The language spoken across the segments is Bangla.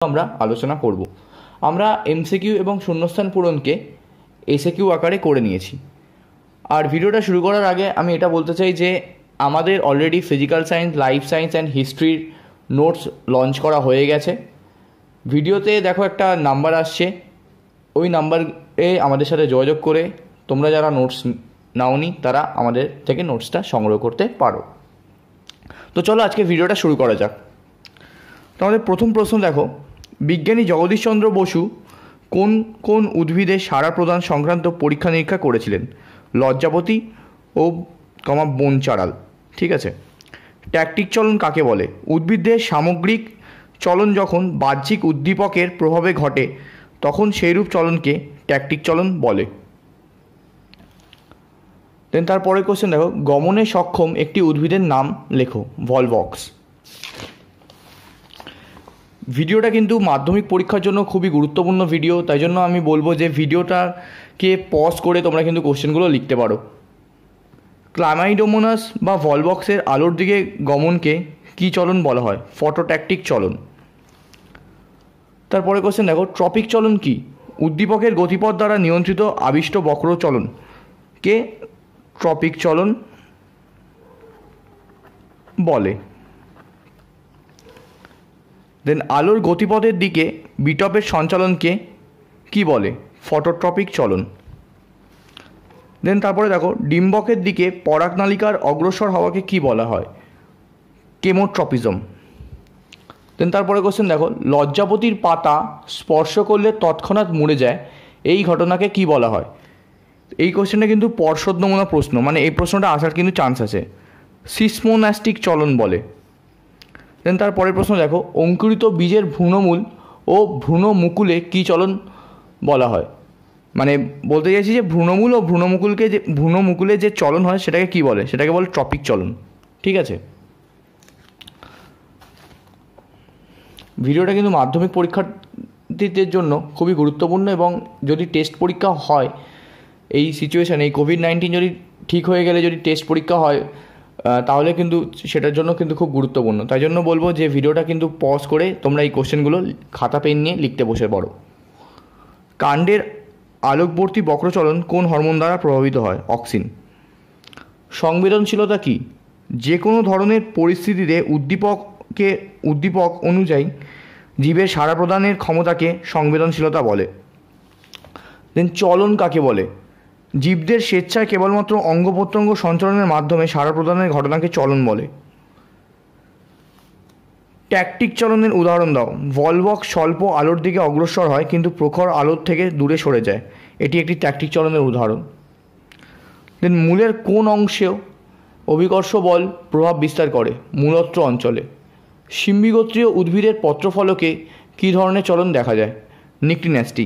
আমরা আলোচনা করব। আমরা এমসিকিউ এবং শূন্যস্থান পূরণকে এসএকিউ আকারে করে নিয়েছি। আর ভিডিওটা শুরু করার আগে আমি এটা বলতে চাই যে আমাদের already physical science, life science and হিস্ট্রির নোটস লঞ্চ করা হয়ে গেছে। ভিডিওতে দেখো একটা নাম্বার আসছে, ওই নাম্বারে আমাদের সাথে যোগাযোগ করে তোমরা যারা নোটস নাওনি তারা আমাদের থেকে নোটসটা সংগ্রহ করতে পারো। তো চলো আজকে ভিডিওটা শুরু করা যাক। তো আমাদের প্রথম প্রশ্ন দেখো, বিজ্ঞানী জগদীশচন্দ্র বসু কোন কোন উদ্ভিদের সাড়া প্রদান সংক্রান্ত পরীক্ষা নিরীক্ষা করেছিলেন? লজ্জাবতী ও বন চারাল। ঠিক আছে। ট্যাকটিক চলন কাকে বলে? উদ্ভিদের সামগ্রিক চলন যখন বাহ্যিক উদ্দীপকের প্রভাবে ঘটে তখন সেইরূপ চলনকে ট্যাকটিক চলন বলে। দেন তারপরে কোশ্চেন দেখো, গমনে সক্ষম একটি উদ্ভিদের নাম লেখো। ভলভক্স। ভিডিওটা কিন্তু মাধ্যমিক পরীক্ষার জন্য খুবই গুরুত্বপূর্ণ ভিডিও, তাই জন্য আমি বলবো যে ভিডিওটাকে পজ করে তোমরা কিন্তু কোশ্চেনগুলো লিখতে পারো। ক্লামাইডোমোনাস বা ভলভক্সের আলোর দিকে গমনকে কী চলন বলা হয়? ফটোট্যাকটিক চলন। তারপরে কোশ্চেন দেখো, ট্রপিক চলন কি? উদ্দীপকের গতিপথ দ্বারা নিয়ন্ত্রিত আবিষ্ট বক্র চলনকে ট্রপিক চলন বলে। দেন আলোর গতিপথের দিকে বিটপের সঞ্চালনকে কি বলে? ফটোট্রপিক চলন। দেন তারপরে দেখো, ডিম্বকের দিকে পরাগনালিকার অগ্রসর হওয়াকে কি বলা হয়? কেমোট্রপিজম। দেন তারপরে কোশ্চেন দেখো, লজ্জাবতীর পাতা স্পর্শ করলে তৎক্ষণাৎ মরে যায়, এই ঘটনাকে কি বলা হয়? এই কোশ্চেনটা কিন্তু পর্ষদ নমুনা প্রশ্ন, মানে এই প্রশ্নটা আসার কিন্তু চান্স আছে। সিসমোনাস্টিক চলন বলে। দেন তারপরের প্রশ্ন দেখো, অঙ্কুরিত বীজের ভ্রূণমূল ও ভ্রূণমুকুলে কী চলন বলা হয়? মানে বলতে চাইছি যে ভ্রূণমূল ও ভ্রূণমুকুলে যে চলন হয় সেটাকে কি বলে? সেটাকে বলে ট্রপিক চলন। ঠিক আছে। ভিডিওটা কিন্তু মাধ্যমিক পরীক্ষার্থীদের জন্য খুবই গুরুত্বপূর্ণ, এবং যদি টেস্ট পরীক্ষা হয় এই সিচুয়েশানে, এই কোভিড-19 যদি ঠিক হয়ে গেলে যদি টেস্ট পরীক্ষা হয় তাহলে কিন্তু সেটার জন্য কিন্তু খুব গুরুত্বপূর্ণ। তাই জন্য বলবো যে ভিডিওটা কিন্তু পজ করে তোমরা এই কোশ্চেনগুলো খাতা পেন নিয়ে লিখতে বসে পড়ো। কাণ্ডের আলোকবর্তী বক্রচলন কোন হরমোন দ্বারা প্রভাবিত হয়? অক্সিন। সংবেদনশীলতা কি? যে কোনো ধরনের পরিস্থিতিতে উদ্দীপক অনুযায়ী জীবের সাড়া প্রদানের ক্ষমতাকে সংবেদনশীলতা বলে। দেন চলন কাকে বলে? জীবদের স্বেচ্ছায় কেবলমাত্র অঙ্গ প্রত্যঙ্গ সঞ্চালনের মাধ্যমে সাড়া প্রদানের ঘটনাকে চলন বলে। ট্যাকটিক চলনের উদাহরণ দাও। ভলভক্স স্বল্প আলোর দিকে অগ্রসর হয় কিন্তু প্রখর আলোর থেকে দূরে সরে যায়, এটি একটি ট্যাকটিক চলনের উদাহরণ। দেন মূলের কোন অংশেও অভিকর্ষ বল প্রভাব বিস্তার করে? মূলত্র অঞ্চলে। সিম্বিগোত্রীয় উদ্ভিদের পত্রফলকে কী ধরনের চলন দেখা যায়? নিক্টিন্যাস্টি।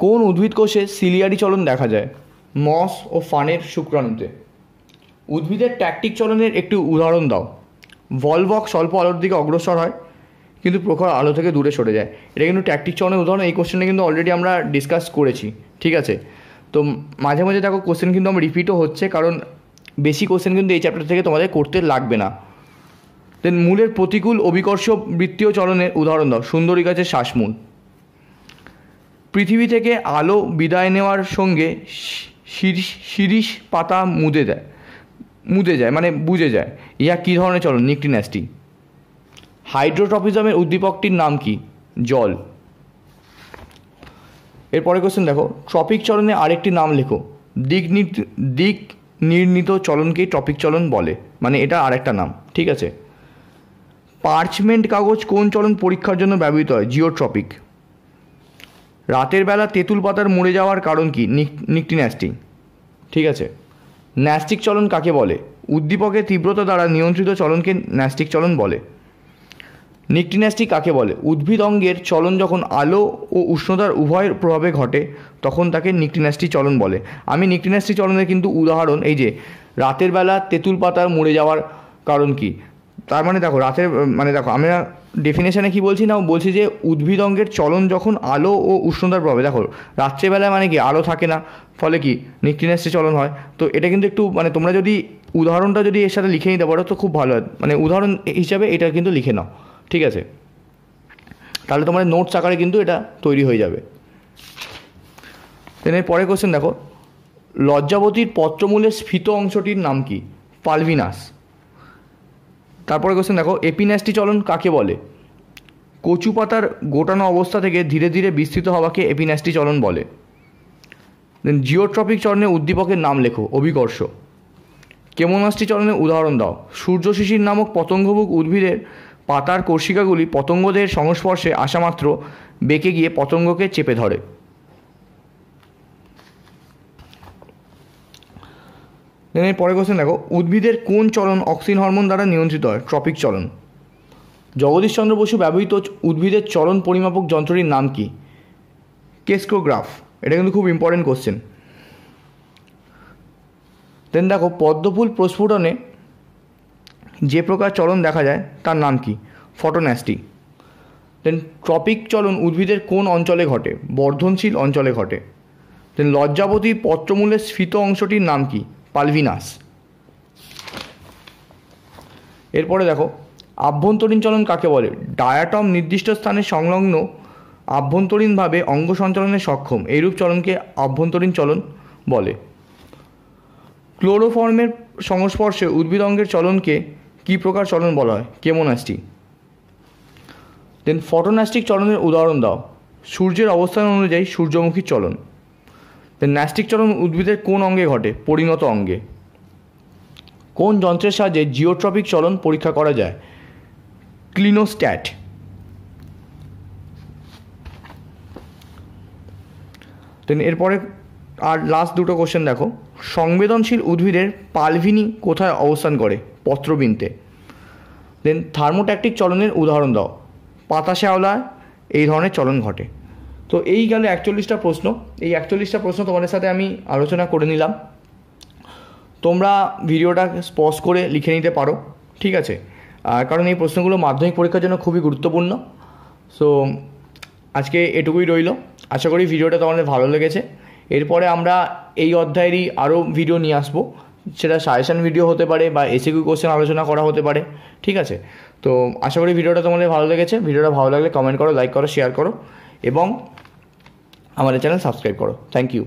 কোন উদ্ভিদ কোষে সিলিয়ারি চলন দেখা যায়? মস ও ফানের শুক্রাণুতে। উদ্ভিদের ট্যাকটিক চলনের একটি উদাহরণ দাও। ভলভক্স স্বল্প আলোর দিকে অগ্রসর হয় কিন্তু প্রখর আলো থেকে দূরে সরে যায়, এটা কিন্তু ট্যাকটিক চলনের উদাহরণ। এই কোশ্চেনটা কিন্তু অলরেডি আমরা ডিসকাস করেছি। ঠিক আছে। তো মাঝে মাঝে দেখো কোশ্চেন কিন্তু আমার রিপিটও হচ্ছে, কারণ বেশি কোশ্চেন কিন্তু এই চ্যাপ্টার থেকে তোমাদের করতে লাগবে না। দেন মূলের প্রতিকূল অভিকর্ষ বৃত্তীয় চলনের উদাহরণ দাও। সুন্দরী গাছের শ্বাসমূল। পৃথিবী থেকে আলো বিদায় নেওয়ার সঙ্গে শিরীষ পাতা মুদে যায় মানে বুঝে যায়, ইহা কী ধরনের চলন? নিক্টিন্যাস্টি। হাইড্রোট্রপিজমের উদ্দীপকটির নাম কি? জল। এরপরে কোশ্চেন দেখো, ট্রপিক চলনের আরেকটি নাম লেখো। দিক নির্ণীত চলনকেই ট্রপিক চলন বলে, মানে এটা আরেকটা নাম। ঠিক আছে। পার্চমেন্ট কাগজ কোন চলন পরীক্ষার জন্য ব্যবহৃত হয়? জিওট্রপিক। রাতের বেলা তেঁতুল পাতার মরে যাওয়ার কারণ কি? নিক্টিন্যাস্টি। ঠিক আছে। ন্যাস্টিক চলন কাকে বলে? উদ্দীপকের তীব্রতা দ্বারা নিয়ন্ত্রিত চলনকে ন্যাস্টিক চলন বলে। নিক্টিন্যাস্টি কাকে বলে? উদ্ভিদ অঙ্গের চলন যখন আলো ও উষ্ণতার উভয়ের প্রভাবে ঘটে তখন তাকে নিক্টিন্যাস্টি চলন বলে। আমি নিক্টিন্যাস্টি চলনের কিন্তু উদাহরণ, এই যে রাতের বেলা তেঁতুল পাতার মরে যাওয়ার কারণ কি, তার মানে দেখো রাতের মানে দেখো আমরা ডেফিনেশনে কী বলছি না, বলছি যে উদ্ভিদ অঙ্গের চলন যখন আলো ও উষ্ণতার প্রভাবে, দেখো রাত্রেবেলায় মানে কি আলো থাকে না, ফলে কি নিকটিনেসটি চলন হয়। তো এটা কিন্তু একটু মানে তোমরা যদি উদাহরণটা যদি এর সাথে লিখে নিতে পারো তো খুব ভালো হয়, মানে উদাহরণ হিসাবে এটা কিন্তু লিখে নাও, ঠিক আছে? তাহলে তোমার নোটস আকারে কিন্তু এটা তৈরি হয়ে যাবে। দেন এর পরের কোশ্চেন দেখো, লজ্জাবতীর পত্রমূলের স্ফীত অংশটির নাম কি? পালভিনাস। তারপরে কোশ্চেন দেখো, এপিন্যাস্টি চলন কাকে বলে? কচু পাতার গোটানো অবস্থা থেকে ধীরে ধীরে বিস্তৃত হওয়াকে এপিন্যাস্টি চলন বলে। দেন জিওট্রপিক চলনের উদ্দীপকের নাম লেখো। অভিকর্ষ। কেমোনাস্টি চলনের উদাহরণ দাও। সূর্য শিশির নামক পতঙ্গভুক উদ্ভিদের পাতার কোষিকাগুলি পতঙ্গদের সংস্পর্শে আসা মাত্র বেঁকে গিয়ে পতঙ্গকে চেপে ধরে। দেন এর পরে কোশ্চেন দেখো, উদ্ভিদের কোন চলন অক্সিন হরমোন দ্বারা নিয়ন্ত্রিত হয়? ট্রপিক চলন। জগদীশচন্দ্র বসু ব্যবহৃত উদ্ভিদের চলন পরিমাপক যন্ত্রটির নাম কি? কেস্কোগ্রাফ। এটা কিন্তু খুব ইম্পর্টেন্ট কোশ্চেন। দেন দেখো, পদ্মফুল প্রস্ফুটনে যে প্রকার চলন দেখা যায় তার নাম কি? ফটোন্যাস্টি। দেন ট্রপিক চলন উদ্ভিদের কোন অঞ্চলে ঘটে? বর্ধনশীল অঞ্চলে ঘটে। দেন লজ্জাবতীর পত্রমূলের স্ফীত অংশটির নাম কি? পালভিনাস। এরপরে দেখো, আভ্যন্তরীণ চলন কাকে বলে? ডায়াটম নির্দিষ্ট স্থানে সংলগ্ন আভ্যন্তরীণভাবে অঙ্গ সঞ্চালনে সক্ষম, এইরূপ চলনকে আভ্যন্তরীণ চলন বলে। ক্লোরোফর্মের সংস্পর্শে উদ্ভিদ অঙ্গের চলনকে কী প্রকার চলন বলা হয়? কেমোনাস্টি। দেন ফটোন্যাস্টিক চলনের উদাহরণ দাও। সূর্যের অবস্থান অনুযায়ী সূর্যমুখী চলন। দেন ন্যাস্টিক চলন উদ্ভিদের কোন অঙ্গে ঘটে? পরিণত অঙ্গে। কোন যন্ত্রের সাহায্যে জিওট্রপিক চলন পরীক্ষা করা যায়? ক্লিনোস্ট্যাট। দেন এরপরে আর লাস্ট দুটো কোশ্চেন দেখো, সংবেদনশীল উদ্ভিদের পালভিনি কোথায় অবস্থান করে? পত্রবৃন্তে। দেন থার্মোট্যাকটিক চলনের উদাহরণ দাও। পাতা শ্যাওলায় এই ধরনের চলন ঘটে। তো এই গেল 41টা প্রশ্ন। এই 41টা প্রশ্ন তোমাদের সাথে আমি আলোচনা করে নিলাম। তোমরা ভিডিওটা পজ করে লিখে নিতে পারো, ঠিক আছে? কারণ এই প্রশ্নগুলো মাধ্যমিক পরীক্ষার জন্য খুবই গুরুত্বপূর্ণ। সো আজকে এটুকুই রইল। আশা করি ভিডিওটা তোমাদের ভালো লেগেছে। এরপরে আমরা এই অধ্যায়েরই আরও ভিডিও নিয়ে আসবো, সেটা সাজেশন ভিডিও হতে পারে বা এসএকিউ কোশ্চেন আলোচনা করা হতে পারে, ঠিক আছে? তো আশা করি ভিডিওটা তোমাদের ভালো লেগেছে। ভিডিওটা ভালো লাগলে কমেন্ট করো, লাইক করো, শেয়ার করো এবং আমাদের চ্যানেল সাবস্ক্রাইব করো। Thank you.